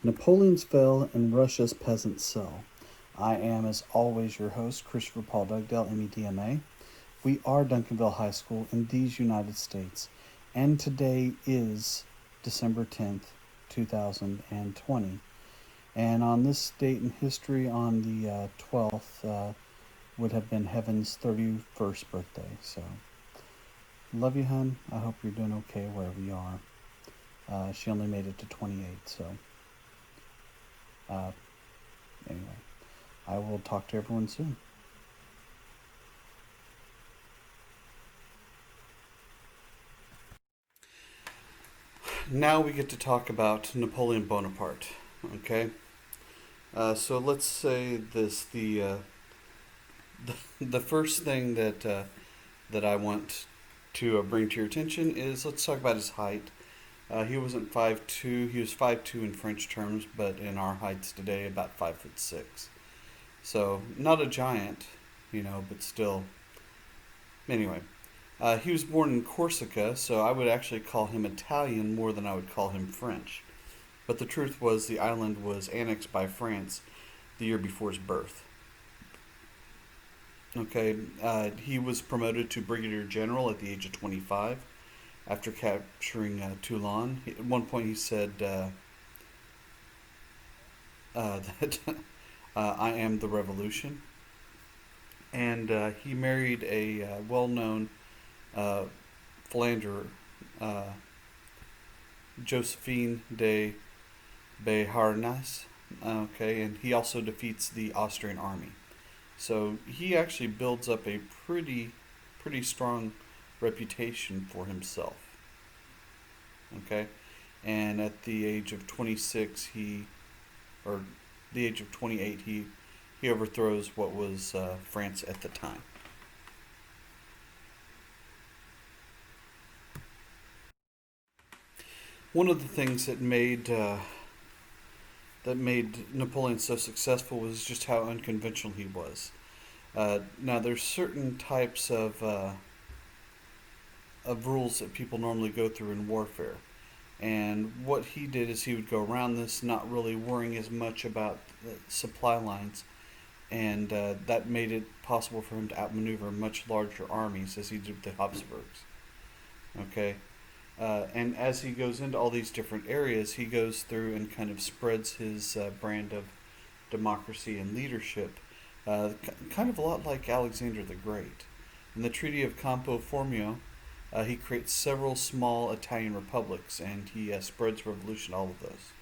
Napoleons fell and Russia's peasants sell. I am, as always, your host, Christopher Paul Dugdale, MEDMA. We are Duncanville High School in these United States, and today is December 10th, 2020. And on this date in history, on the 12th, would have been Heaven's 31st birthday. So, love you, hun. I hope you're doing okay wherever you are. She only made it to 28, so uh, anyway, I will talk to everyone soon. Now we get to talk about Napoleon Bonaparte. Okay, so let's say this: the first thing that I want to bring to your attention is let's talk about his height. He wasn't 5'2". He was 5'2" in French terms, but in our heights today, about 5'6". So not a giant, but still. Anyway, he was born in Corsica, so I would actually call him Italian more than I would call him French. But the truth was, the island was annexed by France the year before his birth. Okay, he was promoted to brigadier general at the age of 25 after capturing Toulon. At one point, he said that I am the revolution. And he married a well known uh, philanderer, uh, Josephine de Beharnas. Okay, and he also defeats the Austrian army. So he actually builds up a pretty strong reputation for himself. Okay, and at the age of 26, or the age of 28, he overthrows what was France at the time. One of the things that made Napoleon so successful was just how unconventional he was. Now, there's certain types of rules that people normally go through in warfare, and what he did is he would go around this, not really worrying as much about the supply lines, and that made it possible for him to outmaneuver much larger armies as he did with the Habsburgs. Okay, and as he goes into all these different areas, he goes through and kind of spreads his brand of democracy and leadership, kind of a lot like Alexander the Great. In the Treaty of Campo Formio, he creates several small Italian republics, and he spreads revolution all of those.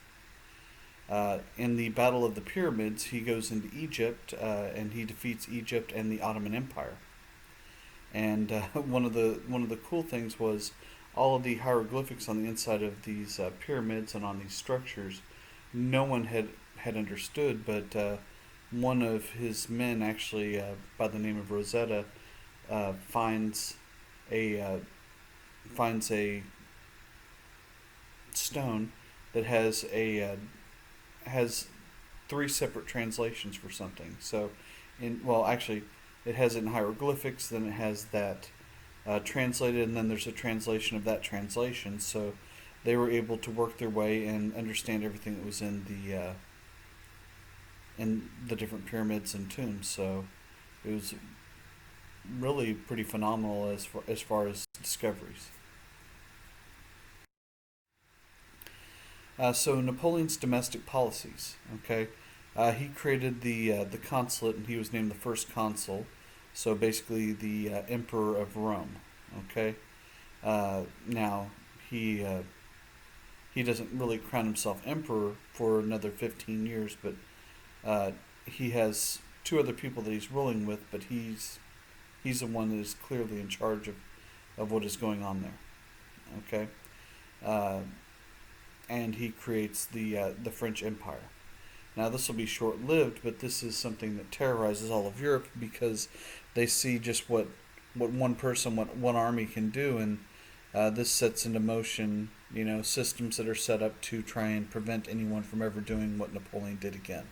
In the Battle of the Pyramids, he goes into Egypt and he defeats Egypt and the Ottoman Empire. And one of the cool things was all of the hieroglyphics on the inside of these pyramids and on these structures. No one had understood, but one of his men, actually by the name of Rosetta, finds a finds a stone that has three separate translations for something. So, actually, it has it in hieroglyphics. Then it has that translated, and then there's a translation of that translation. So, they were able to work their way and understand everything that was in the different pyramids and tombs. So, it was really pretty phenomenal as far as discoveries. So Napoleon's domestic policies. Okay, he created the consulate, and he was named the first consul. So basically, the emperor of Rome. Okay, now he uh, he doesn't really crown himself emperor for another 15 years, but uh, he has two other people that he's ruling with, but he's the one that is clearly in charge of what is going on there. Okay, uh, and he creates the French Empire. Now, this will be short lived, but this is something that terrorizes all of Europe because they see just what one person, what one army can do, and this sets into motion, systems that are set up to try and prevent anyone from ever doing what Napoleon did again.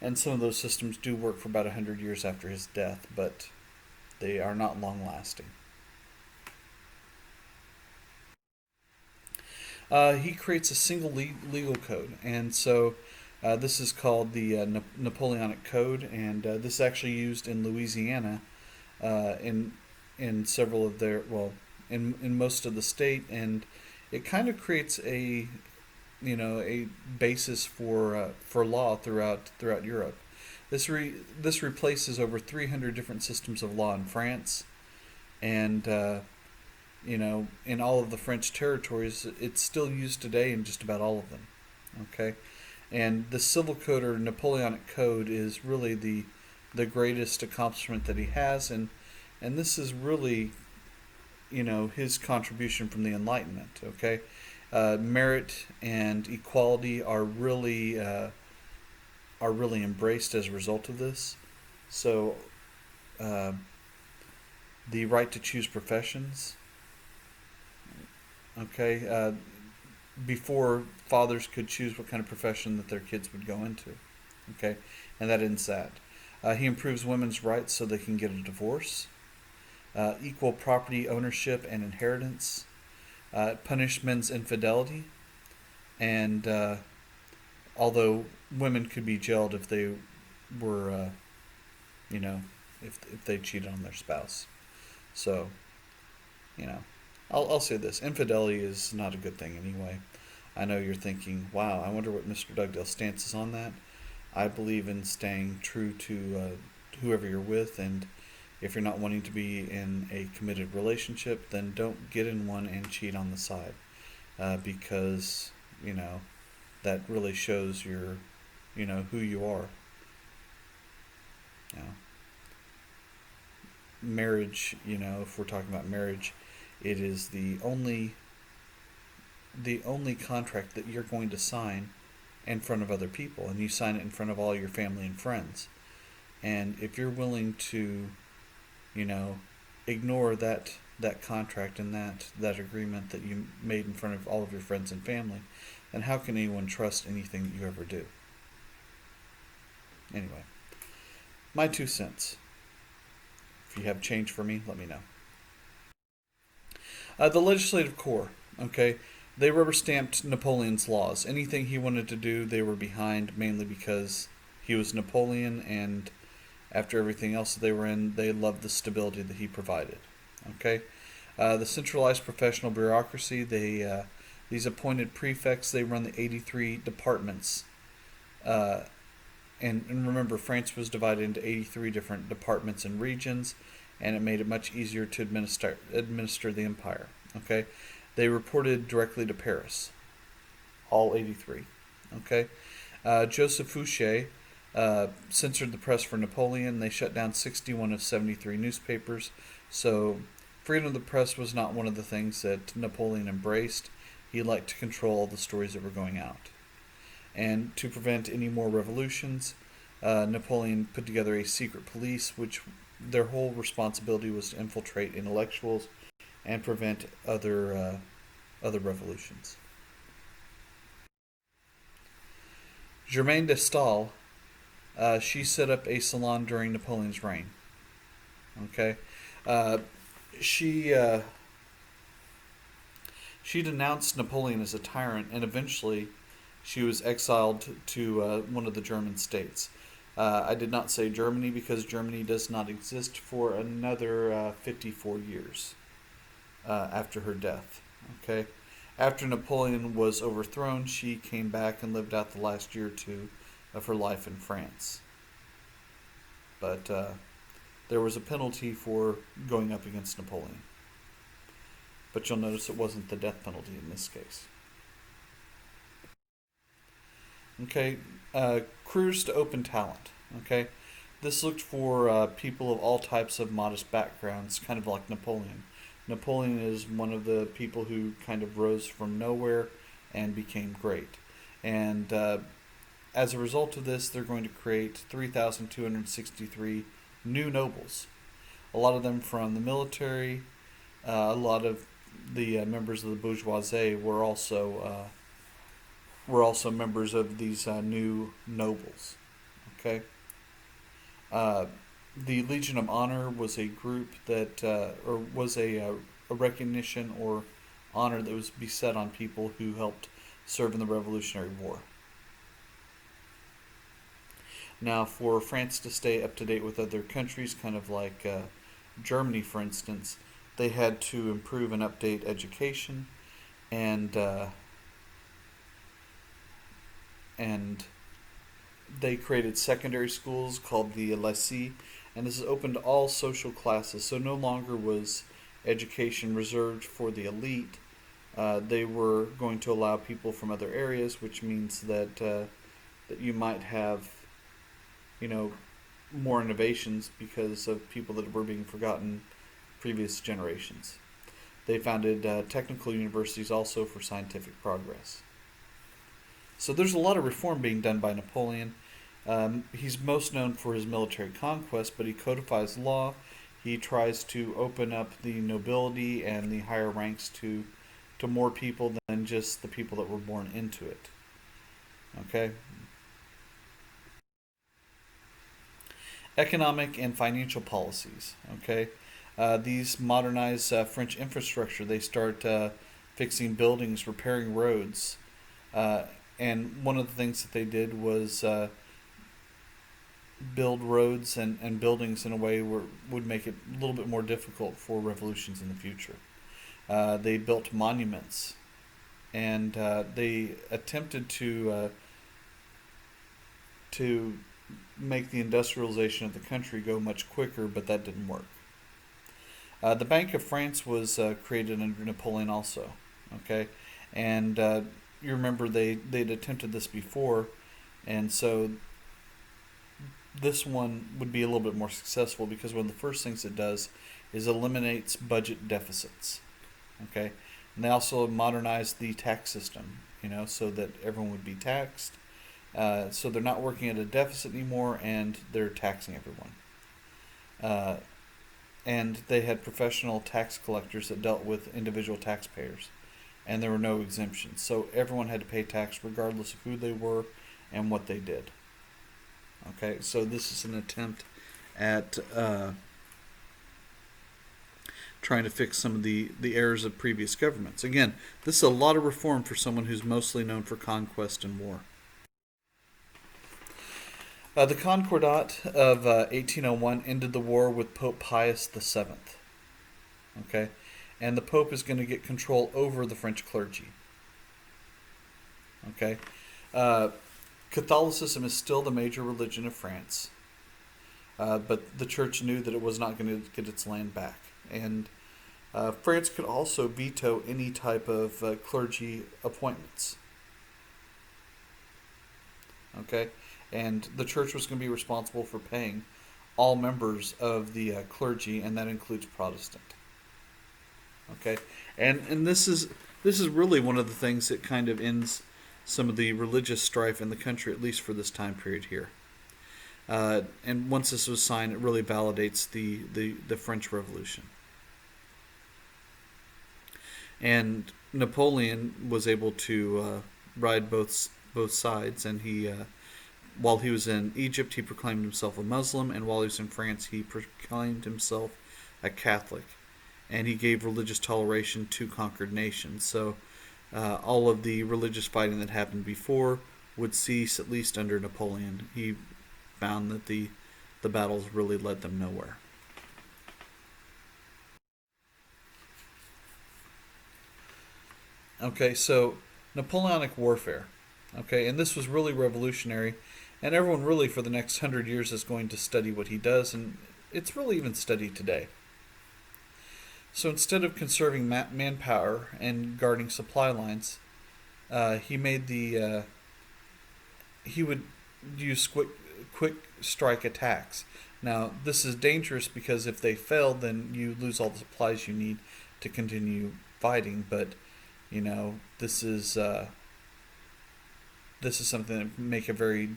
And some of those systems do work for about 100 years after his death, but they are not long lasting. He creates a single legal code, and so this is called the Napoleonic Code, and this is actually used in Louisiana, in several of their in most of the state, and it kind of creates a basis for law throughout Europe. This replaces over 300 different systems of law in France, and in all of the French territories, it's still used today in just about all of them. Okay, and the Civil Code or Napoleonic Code is really the greatest accomplishment that he has, and this is really his contribution from the Enlightenment. Okay, merit and equality are really embraced as a result of this. So, uh, the right to choose professions. Okay, before fathers could choose what kind of profession that their kids would go into. Okay, and that ends that. He improves women's rights so they can get a divorce. Equal property ownership and inheritance. Punish men's infidelity, and although women could be jailed if they were, if they cheated on their spouse. So, you know, I'll say this: infidelity is not a good thing anyway. I know you're thinking, "Wow, I wonder what Mr. Dugdale's stance is on that." I believe in staying true to whoever you're with, and if you're not wanting to be in a committed relationship, then don't get in one and cheat on the side, because that really shows who you are. You know, marriage. If we're talking about marriage, it is the only contract that you're going to sign in front of other people, and you sign it in front of all your family and friends. And if you're willing to, ignore that contract and that agreement that you made in front of all of your friends and family, then how can anyone trust anything that you ever do? Anyway, my 2 cents. If you have change for me, let me know. The legislative core, okay, they rubber stamped Napoleon's laws. Anything he wanted to do, they were behind, mainly because he was Napoleon, and after everything else that they were in, they loved the stability that he provided. Okay, the centralized professional bureaucracy. These appointed prefects. They run the 83 departments. Uh, and remember, France was divided into 83 different departments and regions, and it made it much easier to administer the empire. Okay, they reported directly to Paris, all 83. Okay, Joseph Fouché censored the press for Napoleon. They shut down 61 of 73 newspapers. So freedom of the press was not one of the things that Napoleon embraced. He liked to control all the stories that were going out. And to prevent any more revolutions, Napoleon put together a secret police, which their whole responsibility was to infiltrate intellectuals and prevent other revolutions. Jermaine de Stall, she set up a salon during Napoleon's reign. Okay, uh, she she denounced Napoleon as a tyrant, and eventually she was exiled to one of the German states. I did not say Germany because Germany does not exist for another 54 years after her death. Okay, after Napoleon was overthrown, she came back and lived out the last year or two of her life in France. But there was a penalty for going up against Napoleon. But you'll notice it wasn't the death penalty in this case. Okay, careers to open talent. Okay, this looked for people of all types of modest backgrounds, kind of like Napoleon. Napoleon is one of the people who kind of rose from nowhere and became great. And as a result of this, they're going to create 3,263 new nobles. A lot of them from the military. A lot of the members of the bourgeoisie were also members of these new nobles. Okay. Uh, the Legion of Honor was a group that, or was a recognition or honor that was beset on people who helped serve in the Revolutionary War. Now, for France to stay up to date with other countries, kind of like Germany, for instance, they had to improve and update education, and and they created secondary schools called the lycée, and this is open to all social classes. So no longer was education reserved for the elite. They were going to allow people from other areas, which means that you might have, you know, more innovations because of people that were being forgotten previous generations. They founded technical universities also for scientific progress. So there's a lot of reform being done by Napoleon. He's most known for his military conquest, but he codifies law. He tries to open up the nobility and the higher ranks to more people than just the people that were born into it. Okay? Economic and financial policies. Okay? These modernize French infrastructure. They start fixing buildings, repairing roads. Uh, and one of the things that they did was build roads and buildings in a way where would make it a little bit more difficult for revolutions in the future. They built monuments, and they attempted to make the industrialization of the country go much quicker, but that didn't work. The Bank of France was created under Napoleon also, okay, and you remember they'd attempted this before, and so this one would be a little bit more successful because one of the first things it does is eliminates budget deficits. Okay, and they also modernized the tax system, so that everyone would be taxed. So they're not working at a deficit anymore, and they're taxing everyone. Uh, and they had professional tax collectors that dealt with individual taxpayers, and there were no exemptions. So everyone had to pay tax regardless of who they were and what they did. Okay, so this is an attempt at trying to fix some of the errors of previous governments. Again, this is a lot of reform for someone who's mostly known for conquest and war. The Concordat of 1801 ended the war with Pope Pius VII. Okay, and the Pope is going to get control over the French clergy. Okay, uh, Catholicism is still the major religion of France, but the Church knew that it was not going to get its land back, and France could also veto any type of clergy appointments. Okay, and the Church was going to be responsible for paying all members of the clergy, and that includes Protestant. Okay, and this is really one of the things that kind of ends some of the religious strife in the country, at least for this time period here. And once this was signed, it really validates the French Revolution. And Napoleon was able to ride both sides, and while he was in Egypt, he proclaimed himself a Muslim, and while he was in France, he proclaimed himself a Catholic, and he gave religious toleration to conquered nations. So all of the religious fighting that happened before would cease, at least under Napoleon. He found that the battles really led them nowhere. Okay, so Napoleonic warfare. Okay, and this was really revolutionary, and everyone really for the next 100 years is going to study what he does, and it's really even studied today. So instead of conserving manpower and guarding supply lines, he made he would use quick strike attacks. Now this is dangerous because if they fail, then you lose all the supplies you need to continue fighting. But this is something that make a very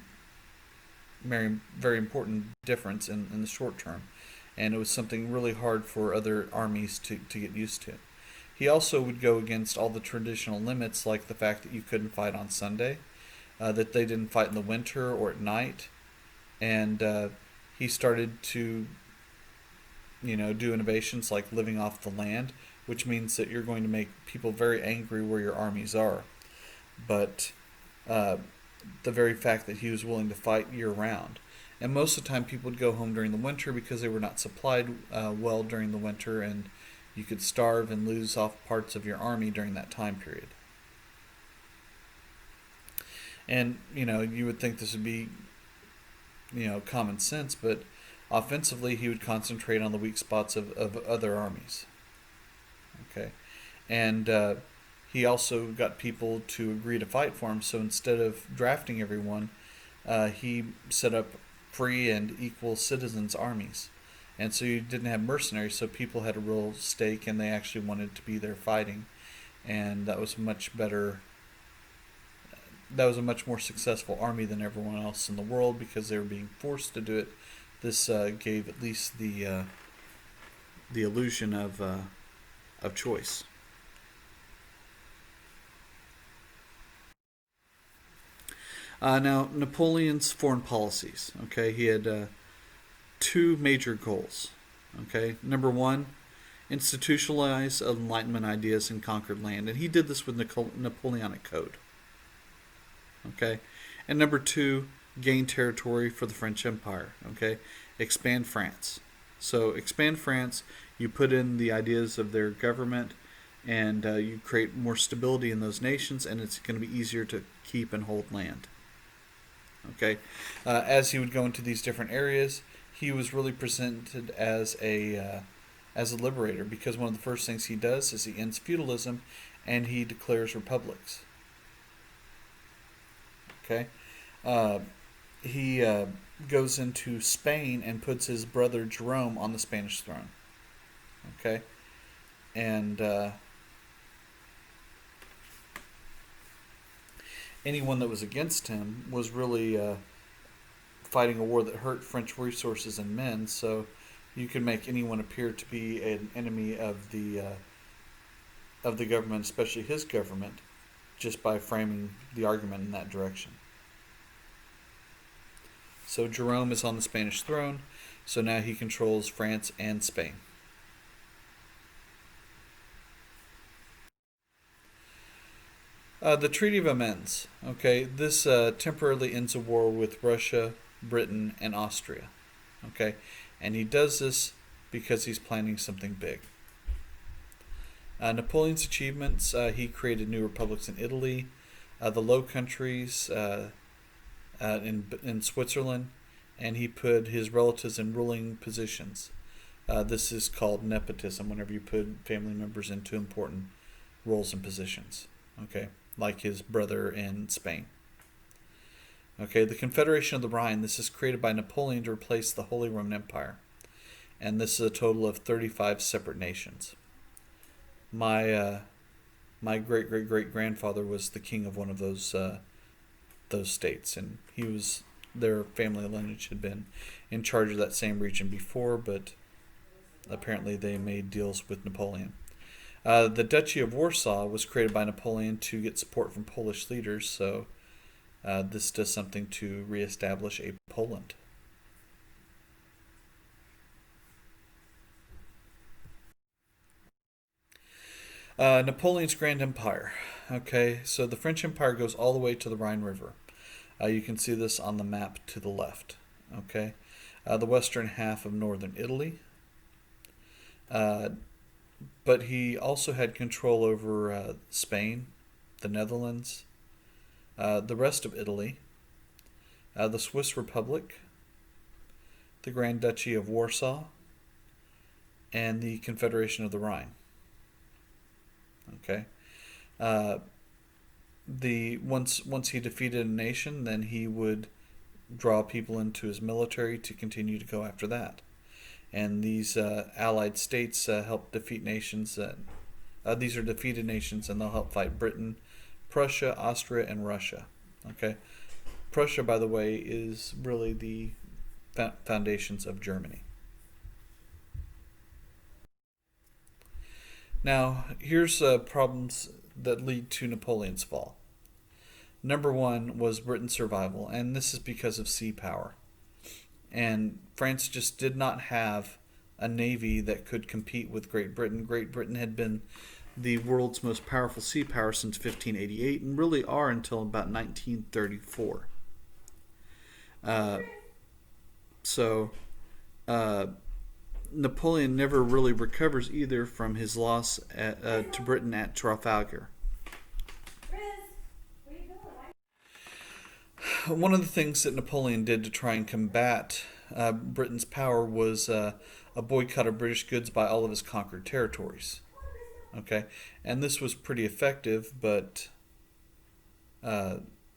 important difference in the short term, and it was something really hard for other armies to get used to. He also would go against all the traditional limits, like the fact that you couldn't fight on Sunday, that they didn't fight in the winter or at night, and he started to do innovations like living off the land, which means that you're going to make people very angry where your armies are. But uh, the very fact that he was willing to fight year round. And most of the time, people would go home during the winter because they were not supplied well during the winter, and you could starve and lose off parts of your army during that time period. And, you would think this would be, common sense, but offensively, he would concentrate on the weak spots of other armies. Okay. And he also got people to agree to fight for him, so instead of drafting everyone, he set up free and equal citizens' armies. And so you didn't have mercenaries, so people had a real stake and they actually wanted to be there fighting. And that was much better. That was a much more successful army than everyone else in the world because they were being forced to do it. This gave at least the illusion of choice. Now, Napoleon's foreign policies. Okay, he had two major goals. Okay, number one, institutionalize Enlightenment ideas in conquered land, and he did this with Napoleonic Code. Okay, and number two, gain territory for the French Empire. Okay, expand France. So expand France. You put in the ideas of their government, and you create more stability in those nations, and it's going to be easier to keep and hold land. Okay, as he would go into these different areas, he was really presented as a liberator because one of the first things he does is he ends feudalism, and he declares republics. Okay, he goes into Spain and puts his brother Jerome on the Spanish throne. Okay, and anyone that was against him was really fighting a war that hurt French resources and men. So you can make anyone appear to be an enemy of the government, especially his government, just by framing the argument in that direction. So Jerome is on the Spanish throne, so now he controls France and Spain. The Treaty of Amiens. Okay, this temporarily ends a war with Russia, Britain, and Austria. Okay, and he does this because he's planning something big. Napoleon's achievements. He created new republics in Italy, the Low Countries, in Switzerland, and he put his relatives in ruling positions. This is called nepotism. Whenever you put family members into important roles and positions. Okay, like his brother in Spain. Okay, the Confederation of the Rhine. This is created by Napoleon to replace the Holy Roman Empire, and this is a total of 35 separate nations. My great great great grandfather was the king of one of those states, and he was their family lineage had been in charge of that same region before, but apparently they made deals with Napoleon. The Duchy of Warsaw was created by Napoleon to get support from Polish leaders, so this does something to reestablish a Poland. Napoleon's Grand Empire. Okay, so the French Empire goes all the way to the Rhine River. You can see this on the map to the left. Okay, the western half of northern Italy. But he also had control over Spain, the Netherlands, the rest of Italy, the Swiss Republic, the Grand Duchy of Warsaw, and the Confederation of the Rhine. Okay. Once he defeated a nation, then he would draw people into his military to continue to go after that. And these allied states help defeat nations. These are defeated nations, and they'll help fight Britain, Prussia, Austria, and Russia. Okay, Prussia, by the way, is really the foundations of Germany. Now, here's problems that lead to Napoleon's fall. Number one was Britain's survival, and this is because of sea power. And France just did not have a navy that could compete with Great Britain. Great Britain had been the world's most powerful sea power since 1588 and really are until about 1934. Uh, so uh, Napoleon never really recovers either from his loss to Britain at Trafalgar. One of the things that Napoleon did to try and combat Britain's power was a boycott of British goods by all of his conquered territories. Okay, and this was pretty effective, but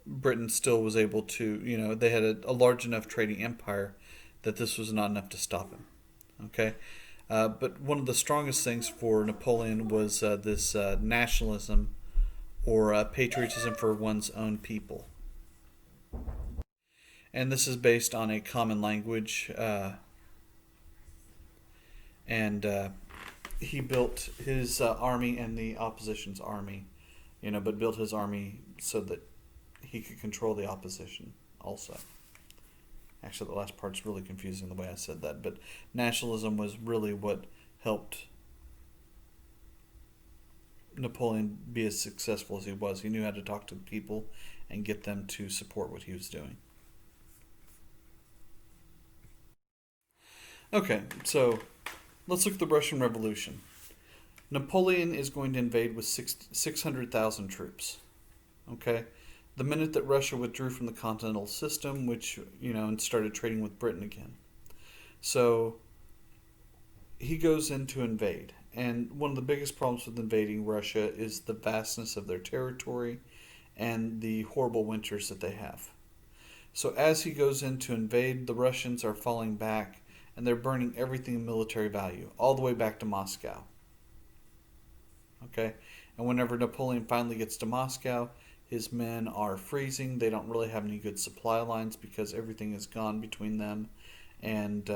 Britain still was able to, they had a large enough trading empire that this was not enough to stop him. Okay, but one of the strongest things for Napoleon was this nationalism or patriotism for one's own people. And this is based on a common language, and he built his army and the opposition's army, but built his army so that he could control the opposition also. Actually, the last part's really confusing the way I said that, but nationalism was really what helped Napoleon be as successful as he was. He knew how to talk to people and get them to support what he was doing. Okay, so let's look at the Russian Revolution. Napoleon is going to invade with 600,000 troops. Okay? The minute that Russia withdrew from the continental system, which, and started trading with Britain again. So he goes in to invade. And one of the biggest problems with invading Russia is the vastness of their territory and the horrible winters that they have. So as he goes in to invade, the Russians are falling back and they're burning everything of military value, all the way back to Moscow. Okay? And whenever Napoleon finally gets to Moscow, his men are freezing. They don't really have any good supply lines because everything is gone between them and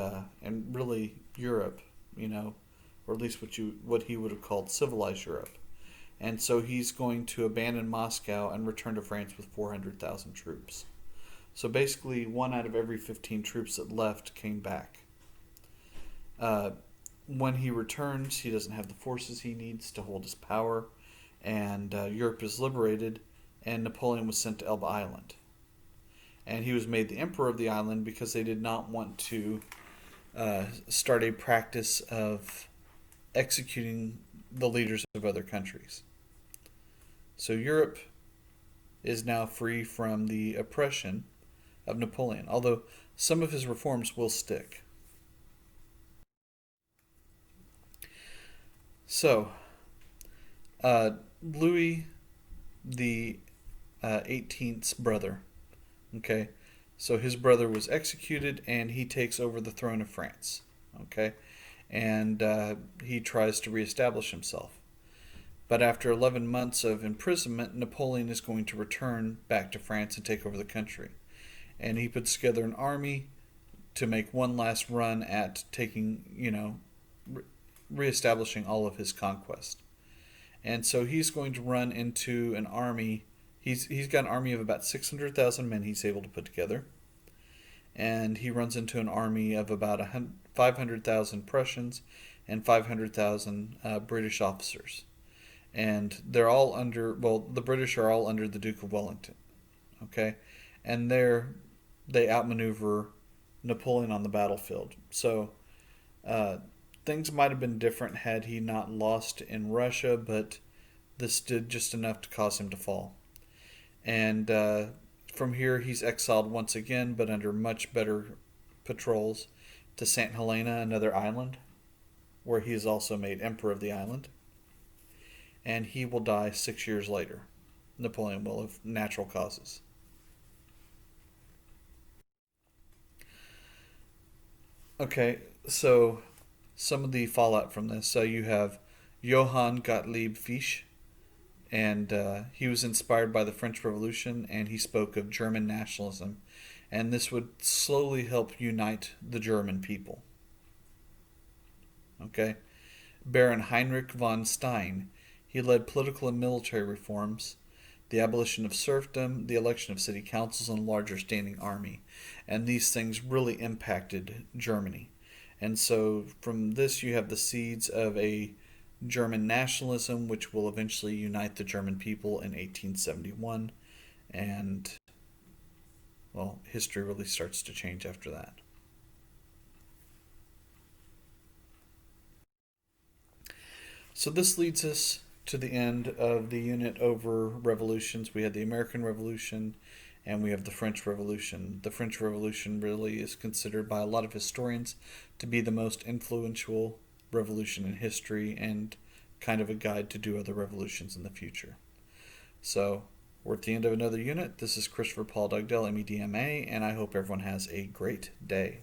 really Europe, or at least what he would have called civilized Europe. And so he's going to abandon Moscow and return to France with 400,000 troops. So basically, 1 out of every 15 troops that left came back. When he returns, he doesn't have the forces he needs to hold his power, and Europe is liberated, and Napoleon was sent to Elba Island. And he was made the emperor of the island because they did not want to start a practice of executing the leaders of other countries. So Europe is now free from the oppression of Napoleon, although some of his reforms will stick. So, Louis the 18th's brother, okay, so his brother was executed and he takes over the throne of France, okay, and he tries to reestablish himself. But after 11 months of imprisonment, Napoleon is going to return back to France and take over the country. And he puts together an army to make one last run at taking, reestablishing all of his conquest. And so he's going to run into an army. He's got an army of about 600,000 men he's able to put together. And he runs into an army of about 500,000 Prussians and 500,000 British officers. And they're all the British are all under the Duke of Wellington. Okay? And they outmaneuver Napoleon on the battlefield. So things might have been different had he not lost in Russia, but this did just enough to cause him to fall. And from here, he's exiled once again, but under much better patrols, to St. Helena, another island, where he is also made emperor of the island. And he will die 6 years later. Napoleon will, of natural causes. Okay, so some of the fallout from this. So you have Johann Gottlieb Fisch, and he was inspired by the French Revolution, and he spoke of German nationalism, and this would slowly help unite the German people. Okay, Baron Heinrich von Stein, he led political and military reforms, the abolition of serfdom, the election of city councils, and a larger standing army, and these things really impacted Germany. And so from this, you have the seeds of a German nationalism, which will eventually unite the German people in 1871. And, well, history really starts to change after that. So this leads us to the end of the unit over revolutions. We had the American Revolution and we have the French Revolution. The French Revolution really is considered by a lot of historians to be the most influential revolution in history and kind of a guide to do other revolutions in the future. So we're at the end of another unit. This is Christopher Paul Dugdale, MEDMA, and I hope everyone has a great day.